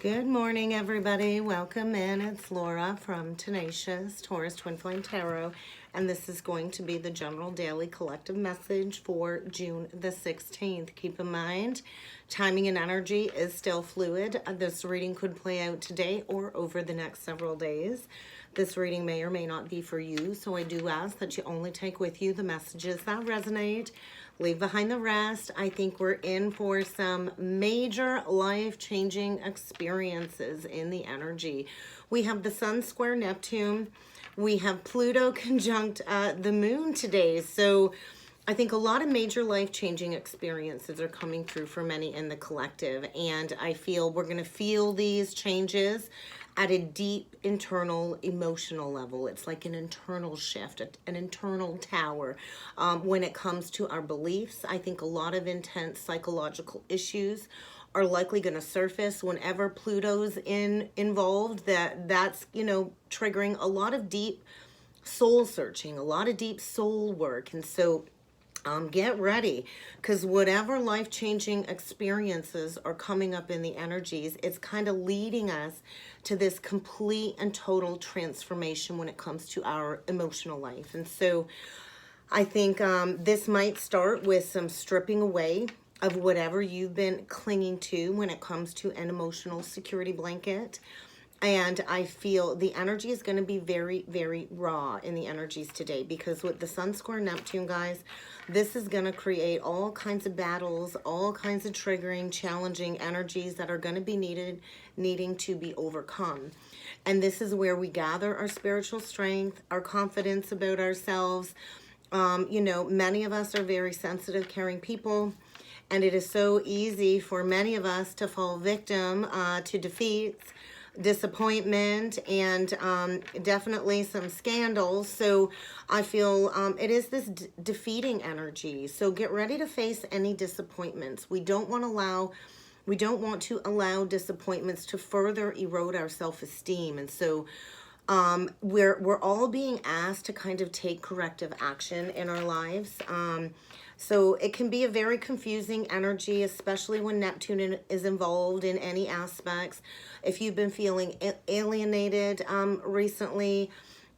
Good morning, everybody. Welcome in. It's Laura from Tenacious Taurus Twin Flame Tarot, and this is going to be the general daily collective message for June the 16th. Keep in mind, timing and energy is still fluid. This reading could play out today or over the next several days. This reading may or may not be for you, so I do ask that you only take with you the messages that resonate. Leave behind the rest. I think we're in for some major life-changing experiences in the energy. We have the Sun square Neptune. We have Pluto conjunct the Moon today. So I think a lot of major life-changing experiences are coming through for many in the collective. And I feel we're going to feel these changes at a deep internal emotional level. It's like an internal shift, an internal tower. When it comes to our beliefs, I think a lot of intense psychological issues are likely going to surface whenever Pluto's involved. That's triggering a lot of deep soul searching, a lot of deep soul work. And so get ready, because whatever life-changing experiences are coming up in the energies, it's kind of leading us to this complete and total transformation when it comes to our emotional life. And so I think this might start with some stripping away of whatever you've been clinging to when it comes to an emotional security blanket. And I feel the energy is going to be very, very raw in the energies today, because with the Sun square Neptune, guys, this is going to create all kinds of battles, all kinds of triggering, challenging energies that are going to be needing to be overcome. And this is where we gather our spiritual strength, our confidence about ourselves. Many of us are very sensitive, caring people. And it is so easy for many of us to fall victim to defeats, disappointment, and definitely some scandals. So I feel it is this defeating energy. So get ready to face any disappointments. We don't want to allow disappointments to further erode our self-esteem. And so we're all being asked to kind of take corrective action in our lives. So it can be a very confusing energy, especially when Neptune is involved in any aspects. If you've been feeling alienated recently,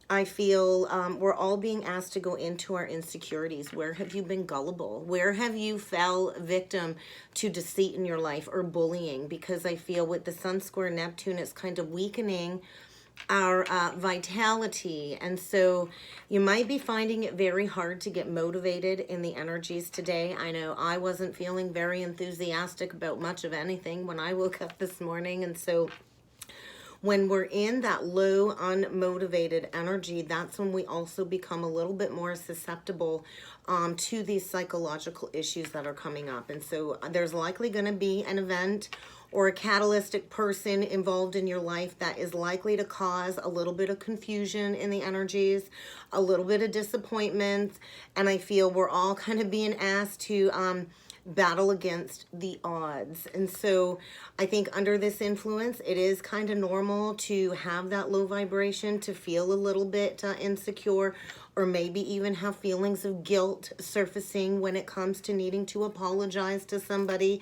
I feel we're all being asked to go into our insecurities. Where have you been gullible? Where have you fell victim to deceit in your life or bullying? Because I feel with the Sun square Neptune, it's kind of weakening our vitality. And so you might be finding it very hard to get motivated in the energies today. I know I wasn't feeling very enthusiastic about much of anything when I woke up this morning. And so when we're in that low, unmotivated energy, that's when we also become a little bit more susceptible to these psychological issues that are coming up. And so there's likely going to be an event or a catalytic person involved in your life that is likely to cause a little bit of confusion in the energies, a little bit of disappointment. And I feel we're all kind of being asked to battle against the odds. And so I think under this influence, it is kind of normal to have that low vibration, to feel a little bit insecure, or maybe even have feelings of guilt surfacing when it comes to needing to apologize to somebody.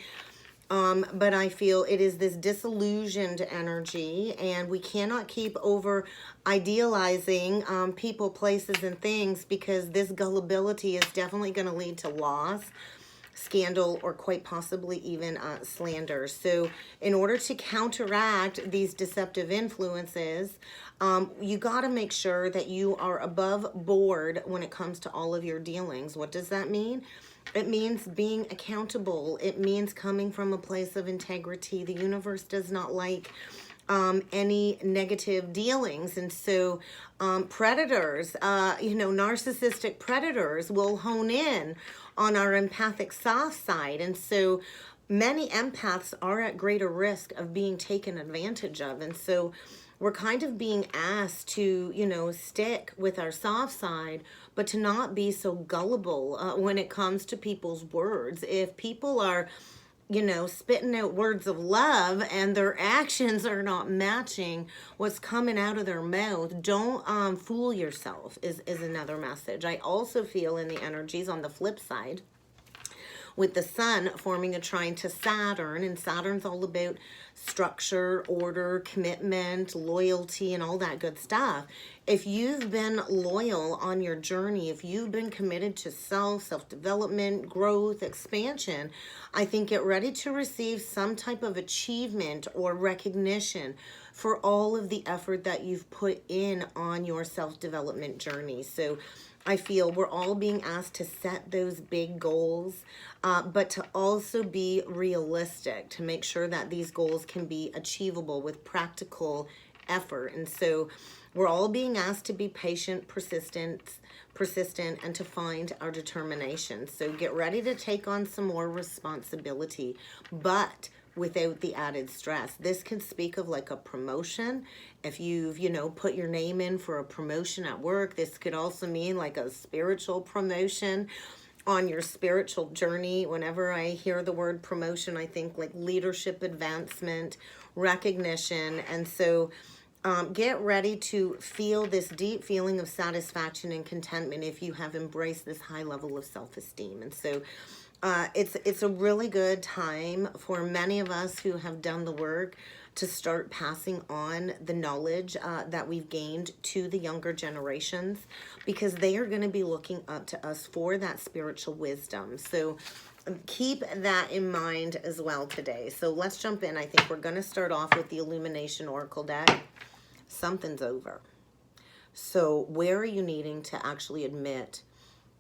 But I feel it is this disillusioned energy, and we cannot keep over idealizing people, places, and things, because this gullibility is definitely going to lead to loss, scandal, or quite possibly even slander. So in order to counteract these deceptive influences, you got to make sure that you are above board when it comes to all of your dealings. What does that mean? It means being accountable. It means coming from a place of integrity. The universe does not like any negative dealings. And so predators, narcissistic predators will hone in on our empathic soft side. And so many empaths are at greater risk of being taken advantage of. And so we're kind of being asked to, stick with our soft side, but to not be so gullible when it comes to people's words. If people are, spitting out words of love and their actions are not matching what's coming out of their mouth, don't fool yourself is another message. I also feel in the energies on the flip side, with the sun forming a trine to Saturn, and Saturn's all about structure, order, commitment, loyalty, and all that good stuff. If you've been loyal on your journey, if you've been committed to self-development, growth, expansion, I think get ready to receive some type of achievement or recognition for all of the effort that you've put in on your self-development journey. So I feel we're all being asked to set those big goals, but to also be realistic, to make sure that these goals can be achievable with practical effort. And so we're all being asked to be patient, persistent, and to find our determination. So get ready to take on some more responsibility, but without the added stress. This can speak of like a promotion. If you've, put your name in for a promotion at work, this could also mean like a spiritual promotion on your spiritual journey. Whenever I hear the word promotion, I think like leadership advancement, recognition. And so get ready to feel this deep feeling of satisfaction and contentment if you have embraced this high level of self-esteem. And so it's a really good time for many of us who have done the work to start passing on the knowledge that we've gained to the younger generations, because they are going to be looking up to us for that spiritual wisdom. So keep that in mind as well today. So let's jump in. I think we're going to start off with the Illumination Oracle deck. Something's over. So where are you needing to actually admit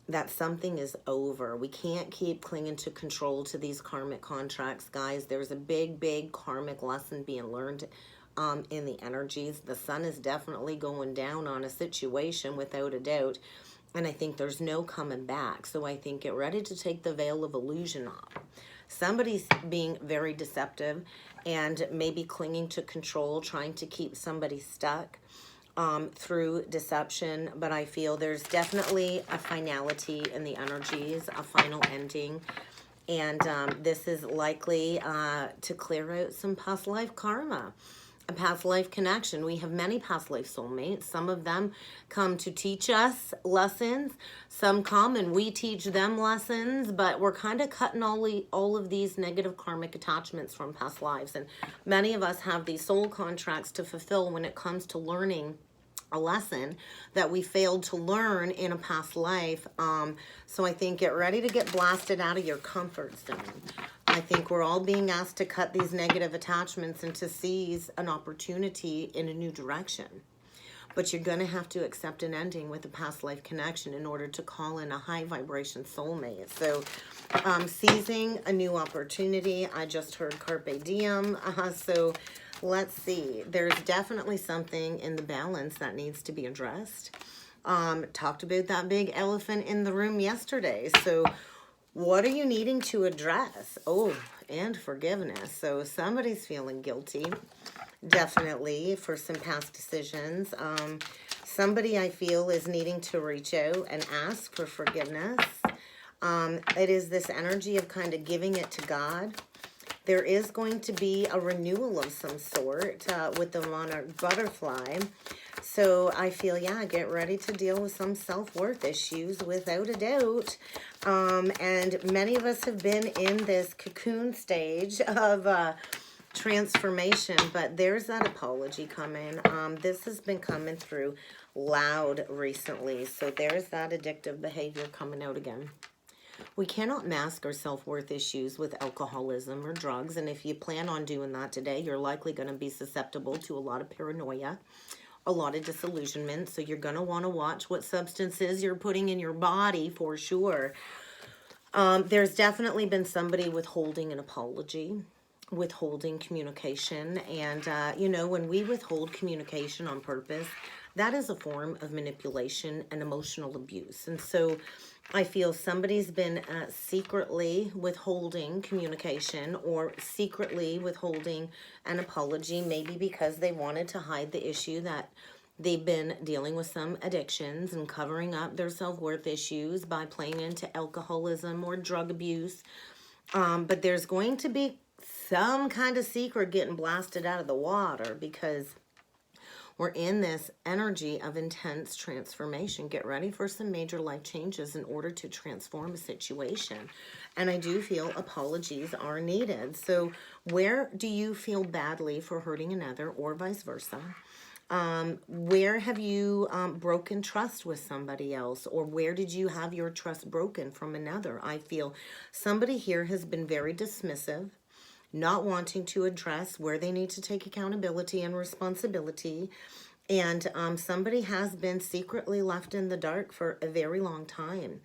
that something is over? We can't keep clinging to control to these karmic contracts, guys. There's a big karmic lesson being learned in the energies. The sun is definitely going down on a situation without a doubt, and I think there's no coming back. So I think get ready to take the veil of illusion off. Somebody's being very deceptive and maybe clinging to control, trying to keep somebody stuck through deception, but I feel there's definitely a finality in the energies, a final ending, and this is likely to clear out some past life karma, a past life connection. We have many past life soulmates. Some of them come to teach us lessons. Some come and we teach them lessons, but we're kind of cutting all of these negative karmic attachments from past lives. And many of us have these soul contracts to fulfill when it comes to learning a lesson that we failed to learn in a past life. So I think get ready to get blasted out of your comfort zone. I think we're all being asked to cut these negative attachments and to seize an opportunity in a new direction. But you're going to have to accept an ending with a past life connection in order to call in a high vibration soulmate. So seizing a new opportunity. I just heard carpe diem. So let's see. There's definitely something in the balance that needs to be addressed. Talked about that big elephant in the room yesterday. So what are you needing to address? Oh, and forgiveness. So somebody's feeling guilty, definitely, for some past decisions. Somebody I feel is needing to reach out and ask for forgiveness. It is this energy of kind of giving it to God. There is going to be a renewal of some sort with the monarch butterfly. So I feel, yeah, get ready to deal with some self-worth issues without a doubt. And many of us have been in this cocoon stage of transformation, but there's that apology coming. This has been coming through loud recently. So there's that addictive behavior coming out again. We cannot mask our self-worth issues with alcoholism or drugs, and if you plan on doing that today, you're likely going to be susceptible to a lot of paranoia, a lot of disillusionment, so you're going to want to watch what substances you're putting in your body for sure. There's definitely been somebody withholding an apology, withholding communication, and, when we withhold communication on purpose, that is a form of manipulation and emotional abuse. And so I feel somebody's been secretly withholding communication or secretly withholding an apology, maybe because they wanted to hide the issue that they've been dealing with some addictions and covering up their self-worth issues by playing into alcoholism or drug abuse. But there's going to be some kind of secret getting blasted out of the water, because we're in this energy of intense transformation. Get ready for some major life changes in order to transform a situation. And I do feel apologies are needed. So where do you feel badly for hurting another, or vice versa? Where have you broken trust with somebody else, or where did you have your trust broken from another? I feel somebody here has been very dismissive, not wanting to address where they need to take accountability and responsibility. And somebody has been secretly left in the dark for a very long time.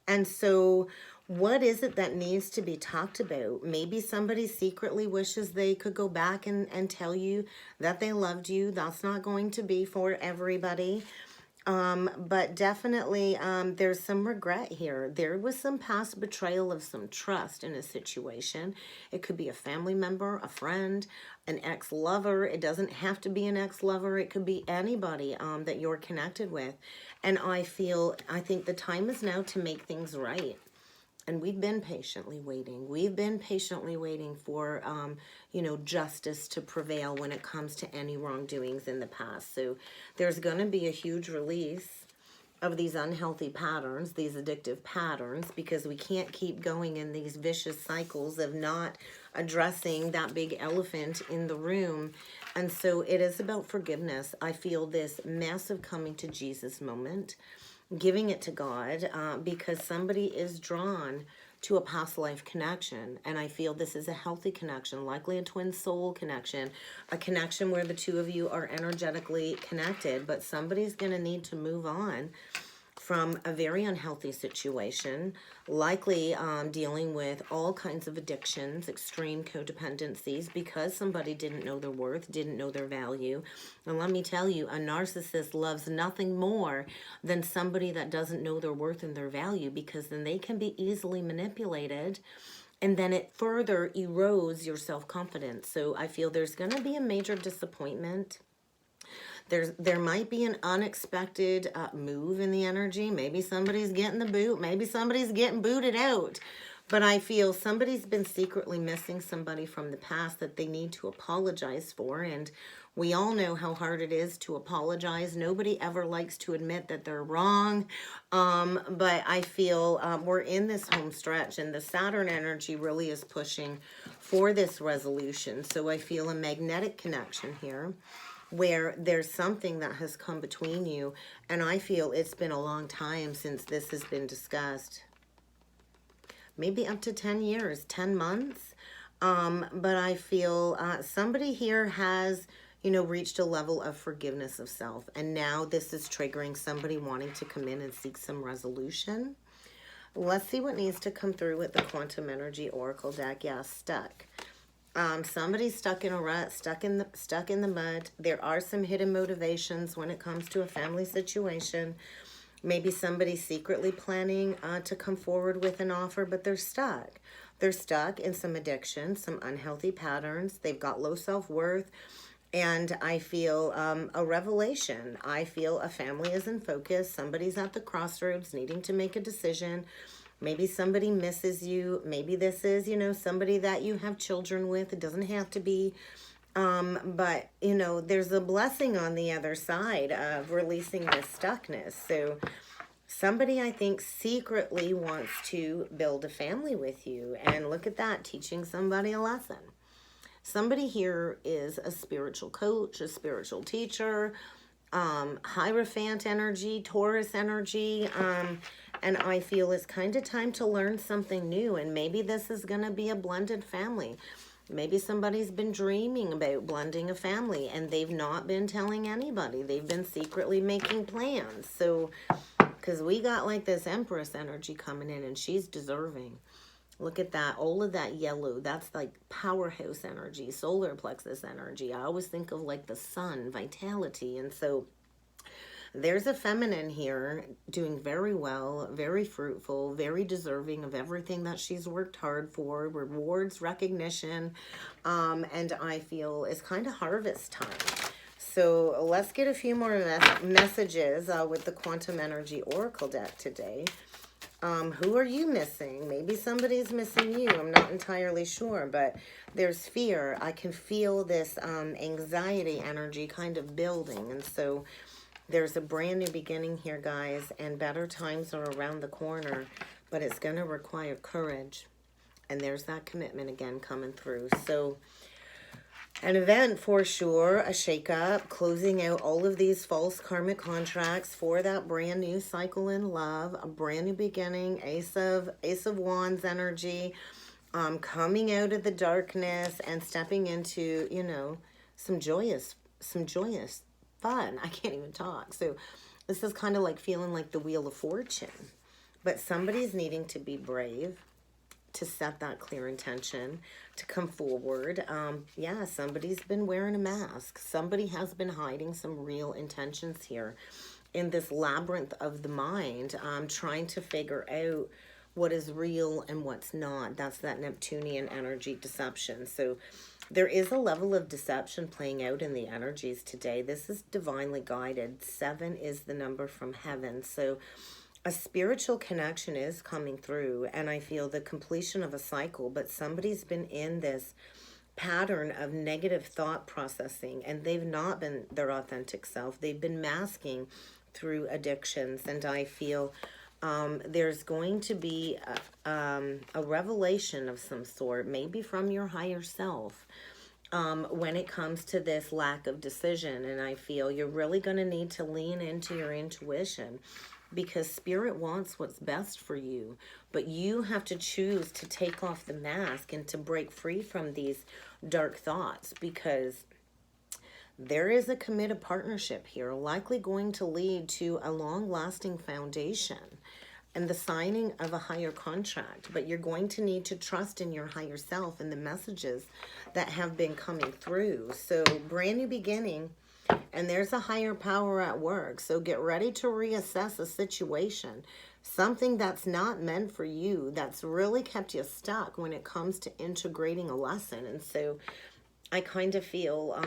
And so what is it that needs to be talked about? Maybe somebody secretly wishes they could go back and tell you that they loved you. That's not going to be for everybody. But definitely there's some regret here. There was some past betrayal of some trust in a situation. It could be a family member, a friend, an ex-lover. It doesn't have to be an ex-lover. It could be anybody that you're connected with. And I think the time is now to make things right. And we've been patiently waiting. We've been patiently waiting for, justice to prevail when it comes to any wrongdoings in the past. So there's going to be a huge release of these unhealthy patterns, these addictive patterns, because we can't keep going in these vicious cycles of not addressing that big elephant in the room. And so it is about forgiveness. I feel this massive coming to Jesus moment, giving it to God, because somebody is drawn to a past life connection. And I feel this is a healthy connection, likely a twin soul connection, a connection where the two of you are energetically connected, but somebody's going to need to move on from a very unhealthy situation, likely dealing with all kinds of addictions, extreme codependencies, because somebody didn't know their worth, didn't know their value. And let me tell you, a narcissist loves nothing more than somebody that doesn't know their worth and their value, because then they can be easily manipulated, and then it further erodes your self-confidence. So I feel there's going to be a major disappointment. There might be an unexpected move in the energy. Maybe somebody's getting the boot. Maybe somebody's getting booted out. But I feel somebody's been secretly missing somebody from the past that they need to apologize for. And we all know how hard it is to apologize. Nobody ever likes to admit that they're wrong. But I feel we're in this home stretch, and the Saturn energy really is pushing for this resolution. So I feel a magnetic connection here, where there's something that has come between you. And I feel it's been a long time since this has been discussed. Maybe up to 10 years, 10 months. But I feel somebody here has, reached a level of forgiveness of self. And now this is triggering somebody wanting to come in and seek some resolution. Let's see what needs to come through with the Quantum Energy Oracle deck. Yeah, stuck. Somebody's stuck in a rut, stuck in the mud. There are some hidden motivations when it comes to a family situation. Maybe somebody's secretly planning to come forward with an offer, but they're stuck. They're stuck in some addiction, some unhealthy patterns. They've got low self-worth. And I feel a revelation. I feel a family is in focus. Somebody's at the crossroads needing to make a decision. Maybe somebody misses you. Maybe this is, somebody that you have children with. It doesn't have to be. But, there's a blessing on the other side of releasing this stuckness. So somebody, I think, secretly wants to build a family with you. And look at that, teaching somebody a lesson. Somebody here is a spiritual coach, a spiritual teacher, Hierophant energy, Taurus energy, and I feel it's kind of time to learn something new. And maybe this is going to be a blended family. Maybe somebody's been dreaming about blending a family and they've not been telling anybody. They've been secretly making plans. So, because we got like this Empress energy coming in, and she's deserving. Look at that, all of that yellow. That's like powerhouse energy, solar plexus energy. I always think of like the sun, vitality. And so there's a feminine here doing very well, very fruitful, very deserving of everything that she's worked hard for, rewards, recognition, and I feel it's kind of harvest time. So let's get a few more messages with the Quantum Energy Oracle deck today. Who are you missing? Maybe somebody's missing you. I'm not entirely sure, but there's fear. I can feel this anxiety energy kind of building. And so there's a brand new beginning here, guys, and better times are around the corner, but it's going to require courage. And there's that commitment again coming through. So an event for sure, a shakeup, closing out all of these false karmic contracts for that brand new cycle in love, a brand new beginning, Ace of Wands energy, coming out of the darkness and stepping into, you know, some joyous fun. I can't even talk. So this is kind of like feeling like the Wheel of Fortune, but somebody's needing to be brave, to set that clear intention, to come forward. Yeah, somebody's been wearing a mask. Somebody has been hiding some real intentions here in this labyrinth of the mind, trying to figure out what is real and what's not. That's that Neptunian energy deception. So there is a level of deception playing out in the energies today. This is divinely guided. 7 is the number from heaven. So a spiritual connection is coming through, and I feel the completion of a cycle, but somebody's been in this pattern of negative thought processing, and they've not been their authentic self. They've been masking through addictions, and I feel there's going to be a revelation of some sort, maybe from your higher self, when it comes to this lack of decision. And I feel you're really going to need to lean into your intuition, because spirit wants what's best for you, but you have to choose to take off the mask and to break free from these dark thoughts, because there is a committed partnership here, likely going to lead to a long-lasting foundation and the signing of a higher contract. But you're going to need to trust in your higher self and the messages that have been coming through. So brand new beginning, and there's a higher power at work. So get ready to reassess a situation, something that's not meant for you, that's really kept you stuck when it comes to integrating a lesson. And so I kind of feel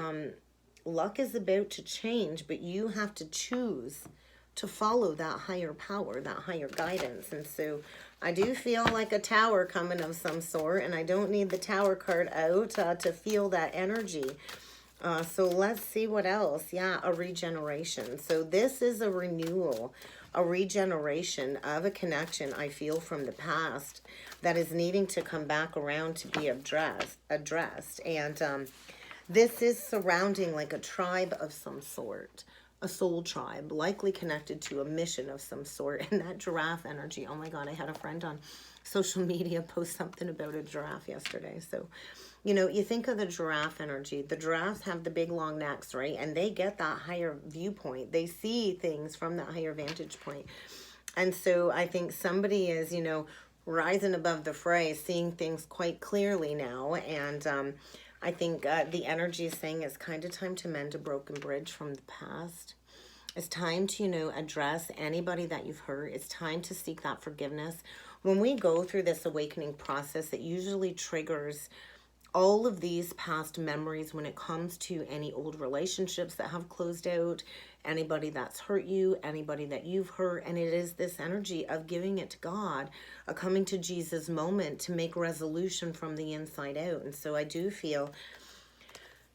luck is about to change, but you have to choose to follow that higher power, that higher guidance. And so I do feel like a tower coming of some sort, and I don't need the tower card out to feel that energy. So let's see what else. Yeah, a regeneration. So this is a renewal, a regeneration of a connection I feel from the past that is needing to come back around to be addressed. And this is surrounding like a tribe of some sort, a soul tribe, likely connected to a mission of some sort. And that giraffe energy, oh my God, I had a friend on social media post something about a giraffe yesterday. So, you know, you think of the giraffe energy. The giraffes have the big long necks, right? And they get that higher viewpoint. They see things from that higher vantage point. And so I think somebody is, you know, rising above the fray, seeing things quite clearly now. And I think the energy is saying it's kind of time to mend a broken bridge from the past. It's time to, you know, address anybody that you've hurt. It's time to seek that forgiveness. When we go through this awakening process, it usually triggers all of these past memories when it comes to any old relationships that have closed out, anybody that's hurt you, anybody that you've hurt. And it is this energy of giving it to God, a coming to Jesus moment to make resolution from the inside out. And so I do feel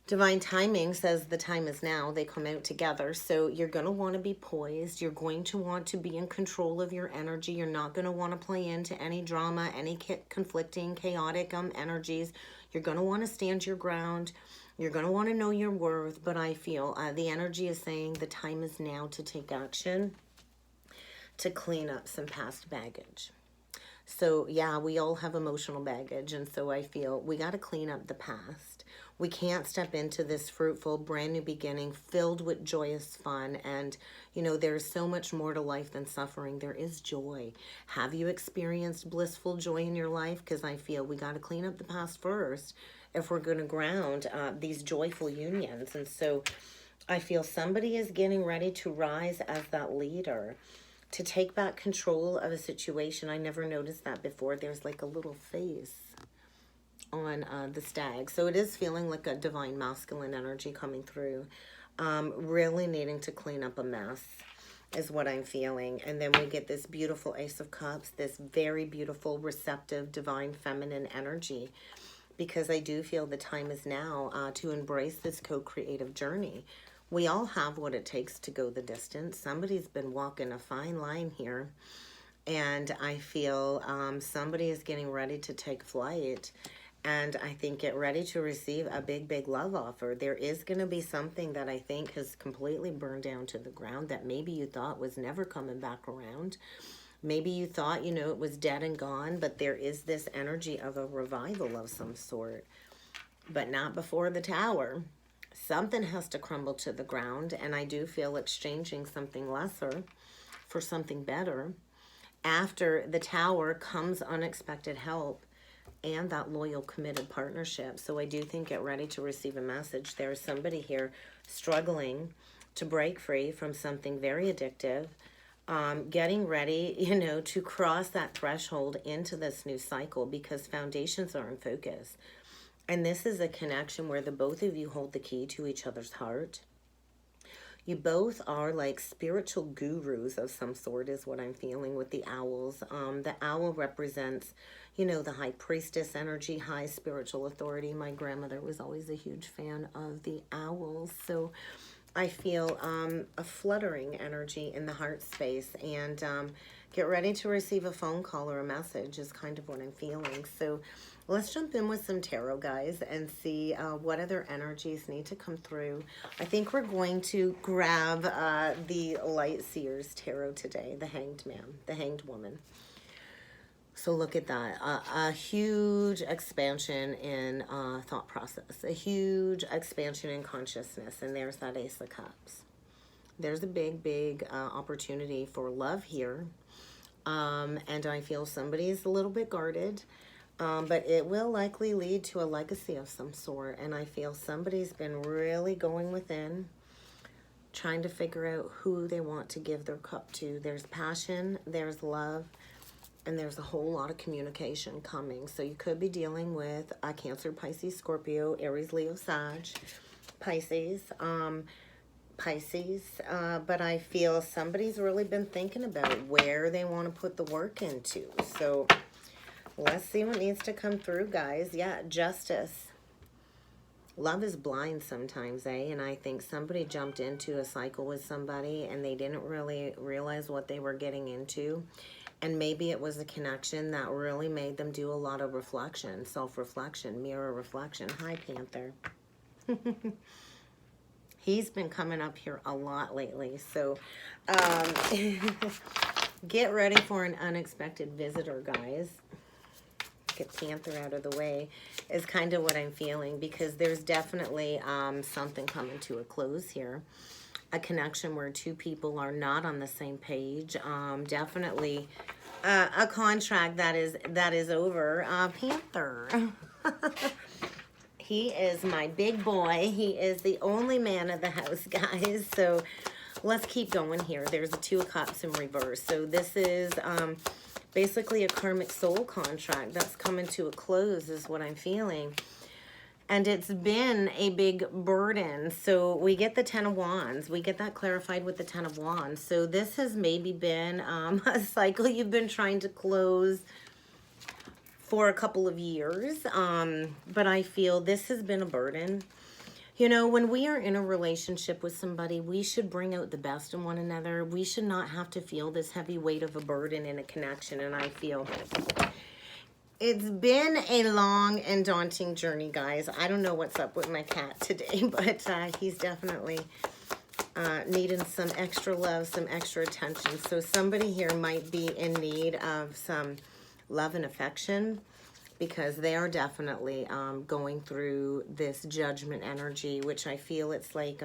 divine timing says the time is now. They come out together. So you're going to want to be poised. You're going to want to be in control of your energy. You're not going to want to play into any drama, any conflicting, chaotic energies. You're going to want to stand your ground. You're going to want to know your worth. But I feel the energy is saying the time is now to take action, to clean up some past baggage. So yeah, we all have emotional baggage. And so I feel we got to clean up the past. We can't step into this fruitful, brand new beginning filled with joyous fun. And, you know, there's so much more to life than suffering. There is joy. Have you experienced blissful joy in your life? Because I feel we got to clean up the past first if we're going to ground these joyful unions. And so I feel somebody is getting ready to rise as that leader, to take back control of a situation. I never noticed that before. There's like a little face on the stag. So it is feeling like a divine masculine energy coming through. Really needing to clean up a mess. is what I'm feeling. And then we get this beautiful Ace of Cups, this very beautiful, receptive, divine, feminine energy, because I do feel the time is now to embrace this co-creative journey. We all have what it takes to go the distance. Somebody's been walking a fine line here, and I feel somebody is getting ready to take flight. And I think get ready to receive a big, big love offer. There is going to be something that I think has completely burned down to the ground that maybe you thought was never coming back around. Maybe you thought, you know, it was dead and gone, but there is this energy of a revival of some sort. But not before the Tower. Something has to crumble to the ground, and I do feel exchanging something lesser for something better. After the Tower comes unexpected help and that loyal, committed partnership. So I do think get ready to receive a message. There's somebody here struggling to break free from something very addictive, getting ready, you know, to cross that threshold into this new cycle because foundations are in focus. And this is a connection where the both of you hold the key to each other's heart. You both are like spiritual gurus of some sort is what I'm feeling with the owls. The owl represents, you know, the high priestess energy, high spiritual authority. My grandmother was always a huge fan of the owls. So I feel a fluttering energy in the heart space. And get ready to receive a phone call or a message is kind of what I'm feeling. So let's jump in with some tarot, guys, and see what other energies need to come through. I think we're going to grab the Light Seers Tarot today, the Hanged Man, the Hanged Woman. So look at that, a huge expansion in thought process, a huge expansion in consciousness, and there's that Ace of Cups. There's a big, big opportunity for love here, and I feel somebody's a little bit guarded, but it will likely lead to a legacy of some sort, and I feel somebody's been really going within, trying to figure out who they want to give their cup to. There's passion, there's love, and there's a whole lot of communication coming. So you could be dealing with a Cancer, Pisces, Scorpio, Aries, Leo, Sag, Pisces, but I feel somebody's really been thinking about where they want to put the work into. So let's see what needs to come through, guys. Yeah, Justice. Love is blind sometimes, eh? And I think somebody jumped into a cycle with somebody and they didn't really realize what they were getting into. And maybe it was a connection that really made them do a lot of reflection, self-reflection, mirror reflection. Hi, Panther. He's been coming up here a lot lately. So get ready for an unexpected visitor, guys. Get Panther out of the way is kind of what I'm feeling, because there's definitely something coming to a close here. A connection where two people are not on the same page. Definitely a contract that is over. Panther. He is my big boy. He is the only man of the house, guys. So let's keep going here. There's a Two of Cups in reverse. So this is basically a karmic soul contract that's coming to a close is what I'm feeling. And it's been a big burden. So we get the Ten of Wands. We get that clarified with the Ten of Wands. So this has maybe been a cycle you've been trying to close for a couple of years. But I feel this has been a burden. You know, when we are in a relationship with somebody, we should bring out the best in one another. We should not have to feel this heavy weight of a burden in a connection. And I feel it's been a long and daunting journey, guys. I don't know what's up with my cat today, but he's definitely needing some extra love, some extra attention. So somebody here might be in need of some love and affection, because they are definitely going through this judgment energy, which I feel it's like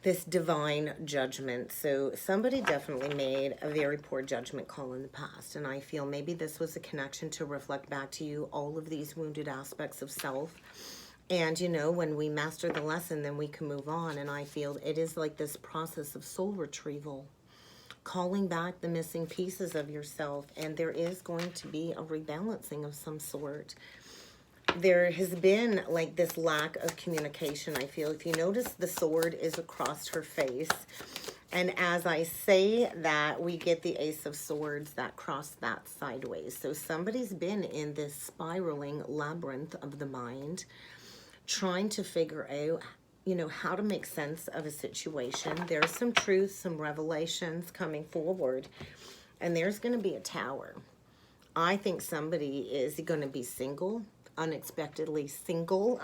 this divine judgment. So somebody definitely made a very poor judgment call in the past. And I feel maybe this was a connection to reflect back to you all of these wounded aspects of self. And, you know, when we master the lesson, then we can move on. And I feel it is like this process of soul retrieval, calling back the missing pieces of yourself. And there is going to be a rebalancing of some sort. There has been like this lack of communication, I feel. If you notice, the sword is across her face. And as I say that, we get the Ace of Swords that cross that sideways. So somebody's been in this spiraling labyrinth of the mind, trying to figure out, you know, how to make sense of a situation. There's some truth, some revelations coming forward, and there's going to be a tower. I think somebody is going to be single, unexpectedly single.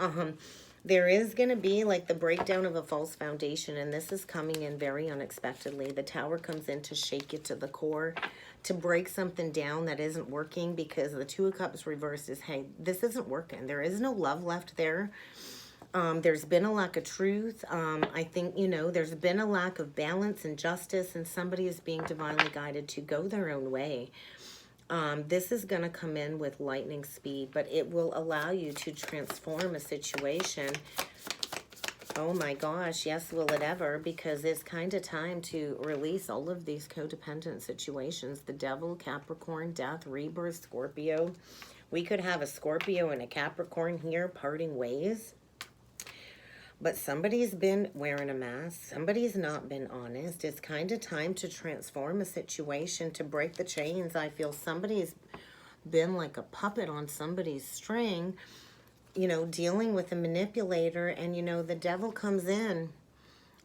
There is going to be like the breakdown of a false foundation, and this is coming in very unexpectedly. The tower comes in to shake you to the core, to break something down that isn't working, because the Two of Cups reversed is, hey, this isn't working. There is no love left there. There's been a lack of truth. I think, you know, there's been a lack of balance and justice, and somebody is being divinely guided to go their own way. This is going to come in with lightning speed, but it will allow you to transform a situation. Oh my gosh, yes, will it ever? Because it's kind of time to release all of these codependent situations. The Devil, Capricorn, Death, Rebirth, Scorpio. We could have a Scorpio and a Capricorn here parting ways. But somebody's been wearing a mask. Somebody's not been honest. It's kind of time to transform a situation, to break the chains. I feel somebody's been like a puppet on somebody's string, you know, dealing with a manipulator. And, you know, the devil comes in,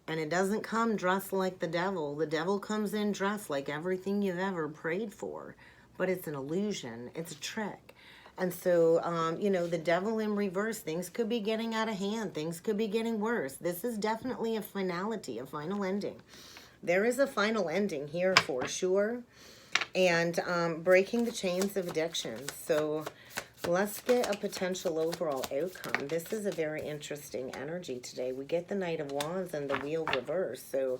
and it doesn't come dressed like the devil. The devil comes in dressed like everything you've ever prayed for. But it's an illusion. It's a trick. And so, you know, the devil in reverse, things could be getting out of hand. Things could be getting worse. This is definitely a finality, a final ending. There is a final ending here for sure. And breaking the chains of addiction. So let's get a potential overall outcome. This is a very interesting energy today. We get the Knight of Wands and the Wheel reverse. So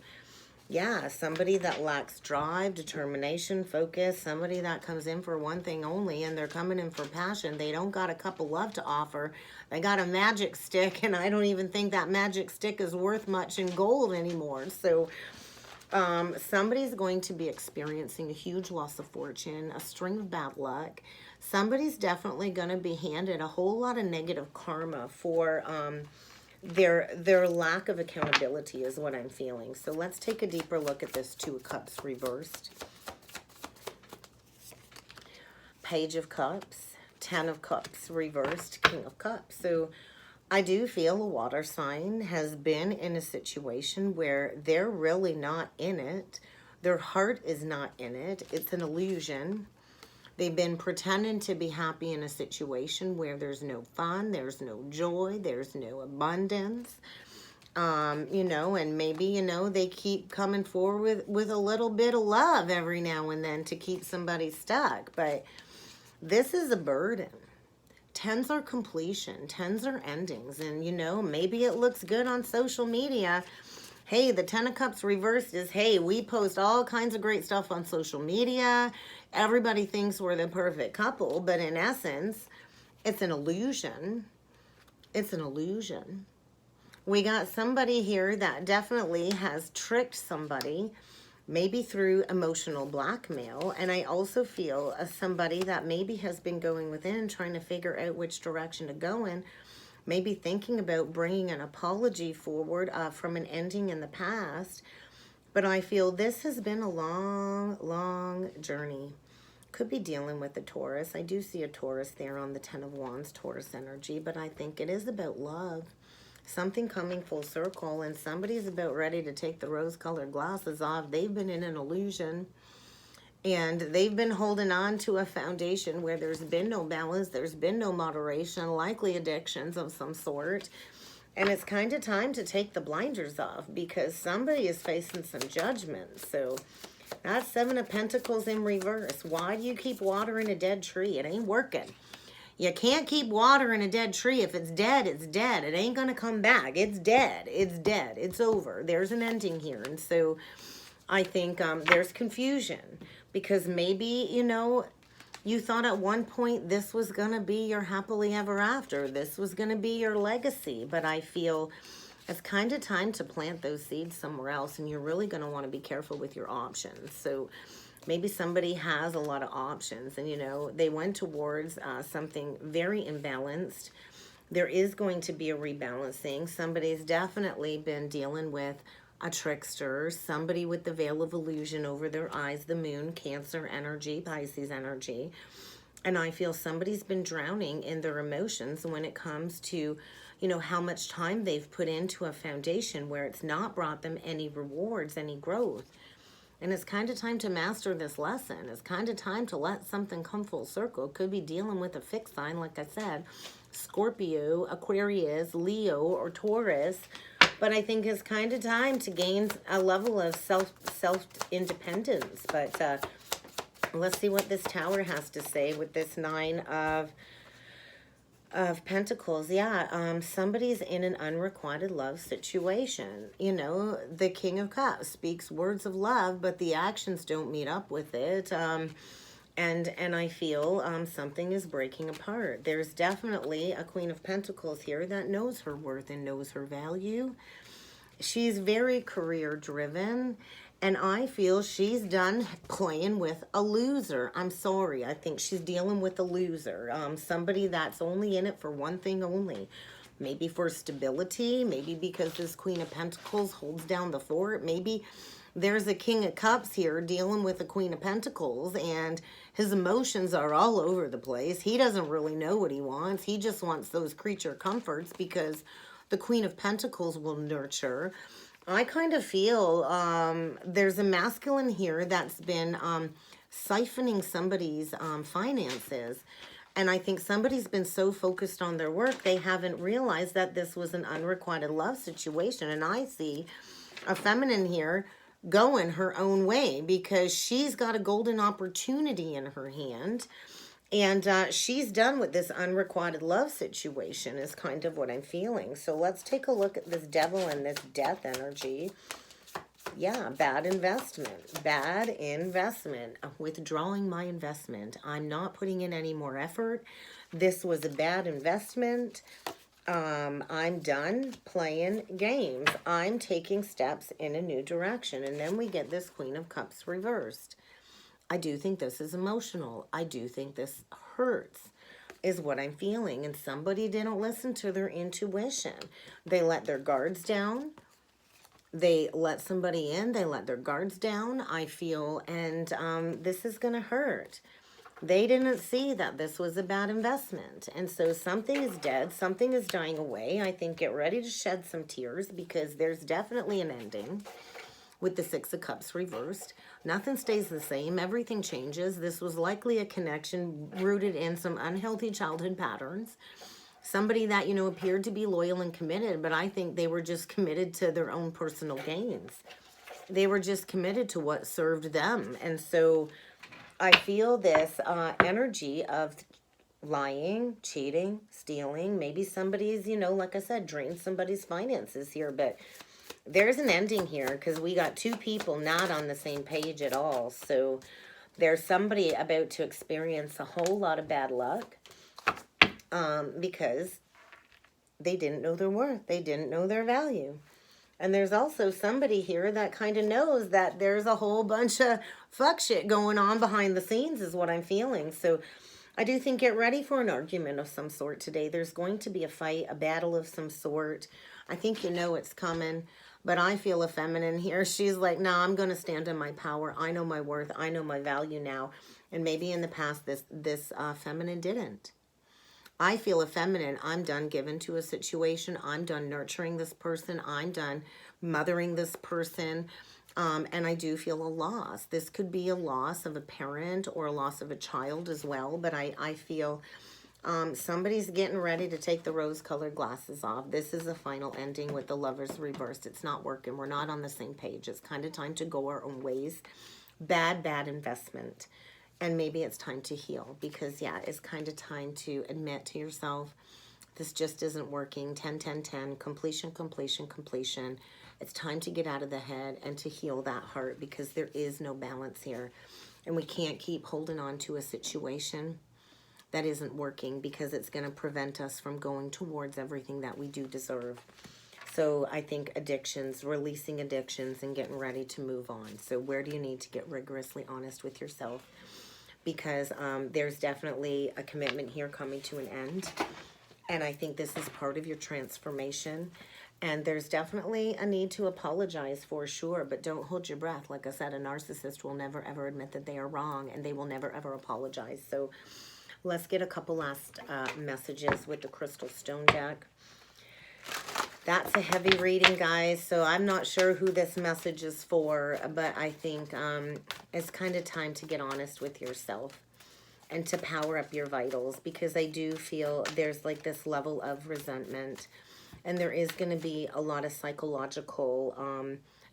yeah, somebody that lacks drive, determination, focus, somebody that comes in for one thing only, and they're coming in for passion. They don't got a cup of love to offer. They got a magic stick, and I don't even think that magic stick is worth much in gold anymore. So somebody's going to be experiencing a huge loss of fortune, a string of bad luck. Somebody's definitely going to be handed a whole lot of negative karma for their lack of accountability is what I'm feeling. So let's take a deeper look at this Two of Cups reversed. Page of Cups, Ten of Cups reversed, King of Cups. So I do feel a water sign has been in a situation where they're really not in it. Their heart is not in it. It's an illusion. They've been pretending to be happy in a situation where there's no fun, there's no joy, there's no abundance, you know, and maybe, you know, they keep coming forward with a little bit of love every now and then to keep somebody stuck. But this is a burden. Tens are completion, tens are endings, and, you know, maybe it looks good on social media. Hey, the Ten of Cups reversed is, hey, we post all kinds of great stuff on social media. Everybody thinks we're the perfect couple, but in essence, it's an illusion. It's an illusion. We got somebody here that definitely has tricked somebody, maybe through emotional blackmail. And I also feel somebody that maybe has been going within, trying to figure out which direction to go in. Maybe thinking about bringing an apology forward from an ending in the past. But I feel this has been a long, long journey. Could be dealing with a Taurus. I do see a Taurus there on the Ten of Wands, Taurus energy. But I think it is about love. Something coming full circle. And somebody's about ready to take the rose-colored glasses off. They've been in an illusion. And they've been holding on to a foundation where there's been no balance, there's been no moderation, likely addictions of some sort. And it's kind of time to take the blinders off because somebody is facing some judgment. So that's Seven of Pentacles in reverse. Why do you keep watering a dead tree? It ain't working. You can't keep watering a dead tree. If it's dead, it's dead. It ain't going to come back. It's dead. It's dead. It's over. There's an ending here. And so I think there's confusion. Because maybe, you know, you thought at one point this was going to be your happily ever after. This was going to be your legacy. But I feel it's kind of time to plant those seeds somewhere else. And you're really going to want to be careful with your options. So maybe somebody has a lot of options. And, you know, they went towards something very imbalanced. There is going to be a rebalancing. Somebody's definitely been dealing with a trickster, somebody with the veil of illusion over their eyes, the moon, Cancer energy, Pisces energy. And I feel somebody's been drowning in their emotions when it comes to, you know, how much time they've put into a foundation where it's not brought them any rewards, any growth. And it's kind of time to master this lesson. It's kind of time to let something come full circle. Could be dealing with a fixed sign, like I said, Scorpio, Aquarius, Leo, or Taurus. But I think it's kind of time to gain a level of self-independence. But let's see what this Tower has to say with this Nine of Pentacles. Yeah, somebody's in an unrequited love situation. You know, the King of Cups speaks words of love, but the actions don't meet up with it. And I feel something is breaking apart. There's definitely a Queen of Pentacles here that knows her worth and knows her value. She's very career driven. And I feel she's done playing with a loser. I'm sorry. I think she's dealing with a loser. Somebody that's only in it for one thing only. Maybe for stability. Maybe because this Queen of Pentacles holds down the fort. Maybe there's a King of Cups here dealing with a Queen of Pentacles. And his emotions are all over the place. He doesn't really know what he wants. He just wants those creature comforts because the Queen of Pentacles will nurture. I kind of feel there's a masculine here that's been siphoning somebody's finances. And I think somebody's been so focused on their work, they haven't realized that this was an unrequited love situation. And I see a feminine here going her own way because she's got a golden opportunity in her hand. And she's done with this unrequited love situation is kind of what I'm feeling. So let's take a look at this Devil and this Death energy. Yeah, bad investment. Bad investment. Withdrawing my investment. I'm not putting in any more effort. This was a bad investment. I'm done playing games. I'm taking steps in a new direction. And then we get this Queen of Cups reversed. I do think this is emotional. I do think this hurts is what I'm feeling. And somebody didn't listen to their intuition. They let their guards down. They let somebody in. They let their guards down, I feel. And this is going to hurt. They didn't see that this was a bad investment. And so something is dead. Something is dying away. I think get ready to shed some tears because there's definitely an ending. With the Six of Cups reversed. Nothing stays the same. Everything changes. This was likely a connection rooted in some unhealthy childhood patterns. Somebody that, you know, appeared to be loyal and committed, but I think they were just committed to their own personal gains. They were just committed to what served them. And so I feel this energy of lying, cheating, stealing. Maybe somebody's, you know, like I said, drained somebody's finances here, but there's an ending here because we got two people not on the same page at all. So there's somebody about to experience a whole lot of bad luck because they didn't know their worth. They didn't know their value. And there's also somebody here that kind of knows that there's a whole bunch of fuck shit going on behind the scenes is what I'm feeling. So I do think get ready for an argument of some sort today. There's going to be a fight, a battle of some sort. I think you know it's coming. But I feel a feminine here. She's like, no, I'm going to stand in my power. I know my worth. I know my value now. And maybe in the past, this feminine didn't. I feel a feminine. I'm done giving to a situation. I'm done nurturing this person. I'm done mothering this person. And I do feel a loss. This could be a loss of a parent or a loss of a child as well. But I feel somebody's getting ready to take the rose-colored glasses off. This is the final ending with the Lovers reversed. It's not working. We're not on the same page. It's kind of time to go our own ways. Bad investment. And maybe it's time to heal because, yeah, it's kind of time to admit to yourself, this just isn't working. 10, 10, 10, completion, completion, completion. It's time to get out of the head and to heal that heart because there is no balance here. And we can't keep holding on to a situation that isn't working because it's going to prevent us from going towards everything that we do deserve. So I think addictions, releasing addictions and getting ready to move on. So where do you need to get rigorously honest with yourself? Because there's definitely a commitment here coming to an end. And I think this is part of your transformation. And there's definitely a need to apologize for sure, but don't hold your breath. Like I said, a narcissist will never ever admit that they are wrong, and they will never ever apologize. So let's get a couple last messages with the Crystal Stone deck. That's a heavy reading, guys, so I'm not sure who this message is for, but I think it's kind of time to get honest with yourself and to power up your vitals, because I do feel there's like this level of resentment, and there is going to be a lot of psychological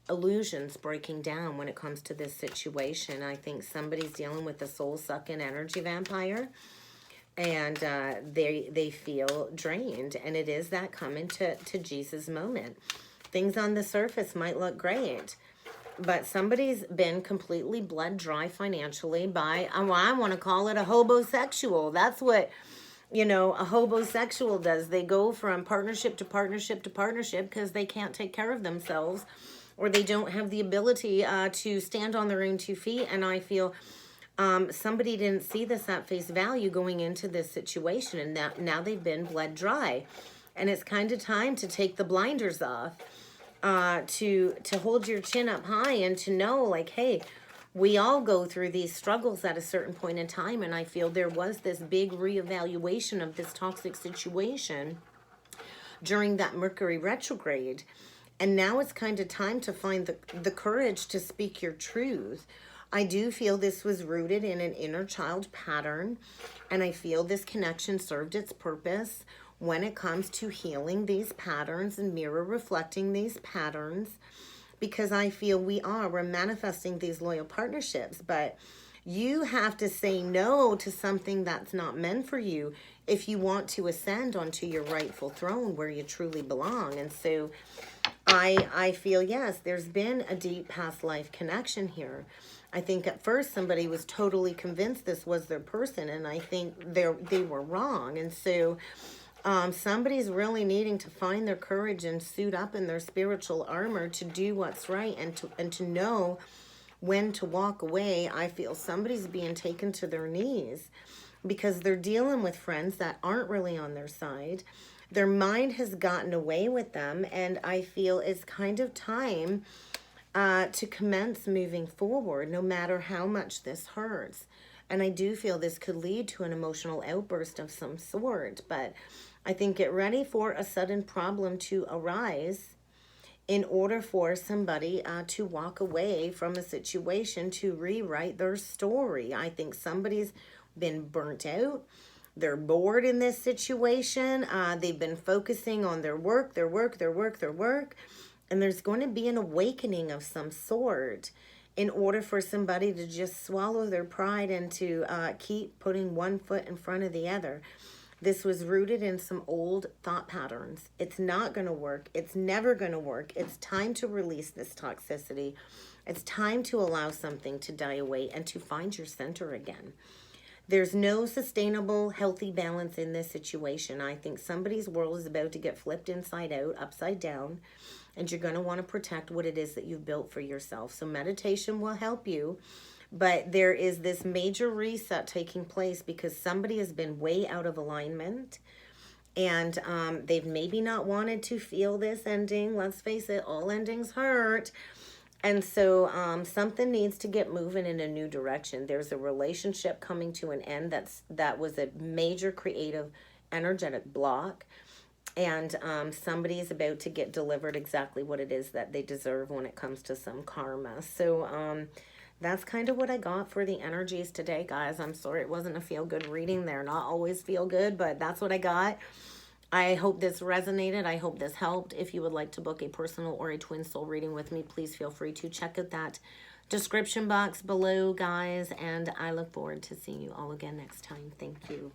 illusions breaking down when it comes to this situation. I think somebody's dealing with the soul-sucking energy vampire, and they feel drained, and it is that coming to Jesus moment. Things on the surface might look great, but somebody's been completely blood dry financially by, well, I want to call it a hobosexual. That's what, you know, a hobosexual does. They go from partnership to partnership to partnership because they can't take care of themselves, or they don't have the ability to stand on their own 2 feet. And I feel somebody didn't see this at face value going into this situation, and that now they've been bled dry. And it's kind of time to take the blinders off, to hold your chin up high, and to know, like, hey, we all go through these struggles at a certain point in time. And I feel there was this big reevaluation of this toxic situation during that Mercury retrograde. And now it's kind of time to find the courage to speak your truth. I do feel this was rooted in an inner child pattern, and I feel this connection served its purpose when it comes to healing these patterns and mirror reflecting these patterns, because I feel we're manifesting these loyal partnerships, but you have to say no to something that's not meant for you if you want to ascend onto your rightful throne where you truly belong. And so I feel, yes, there's been a deep past life connection here. I think at first somebody was totally convinced this was their person, and I think they were wrong. And so somebody's really needing to find their courage and suit up in their spiritual armor to do what's right, and to know when to walk away. I feel somebody's being taken to their knees because they're dealing with friends that aren't really on their side. Their mind has gotten away with them, and I feel it's kind of time to commence moving forward, no matter how much this hurts. And I do feel this could lead to an emotional outburst of some sort, but I think get ready for a sudden problem to arise in order for somebody to walk away from a situation to rewrite their story. I think somebody's been burnt out. They're bored in this situation. They've been focusing on their work. And there's going to be an awakening of some sort in order for somebody to just swallow their pride and to keep putting one foot in front of the other. This was rooted in some old thought patterns. It's not going to work. It's never going to work. It's time to release this toxicity. It's time to allow something to die away and to find your center again. There's no sustainable, healthy balance in this situation. I think somebody's world is about to get flipped inside out, upside down, and you're going to want to protect what it is that you've built for yourself. So meditation will help you, but there is this major reset taking place because somebody has been way out of alignment, and they've maybe not wanted to feel this ending. Let's face it, all endings hurt. And so something needs to get moving in a new direction. There's a relationship coming to an end that was a major creative, energetic block. And somebody is about to get delivered exactly what it is that they deserve when it comes to some karma. So that's kind of what I got for the energies today, guys. I'm sorry it wasn't a feel-good reading. They're not always feel-good, but that's what I got. I hope this resonated. I hope this helped. If you would like to book a personal or a twin soul reading with me, please feel free to check out that description box below, guys. And I look forward to seeing you all again next time. Thank you.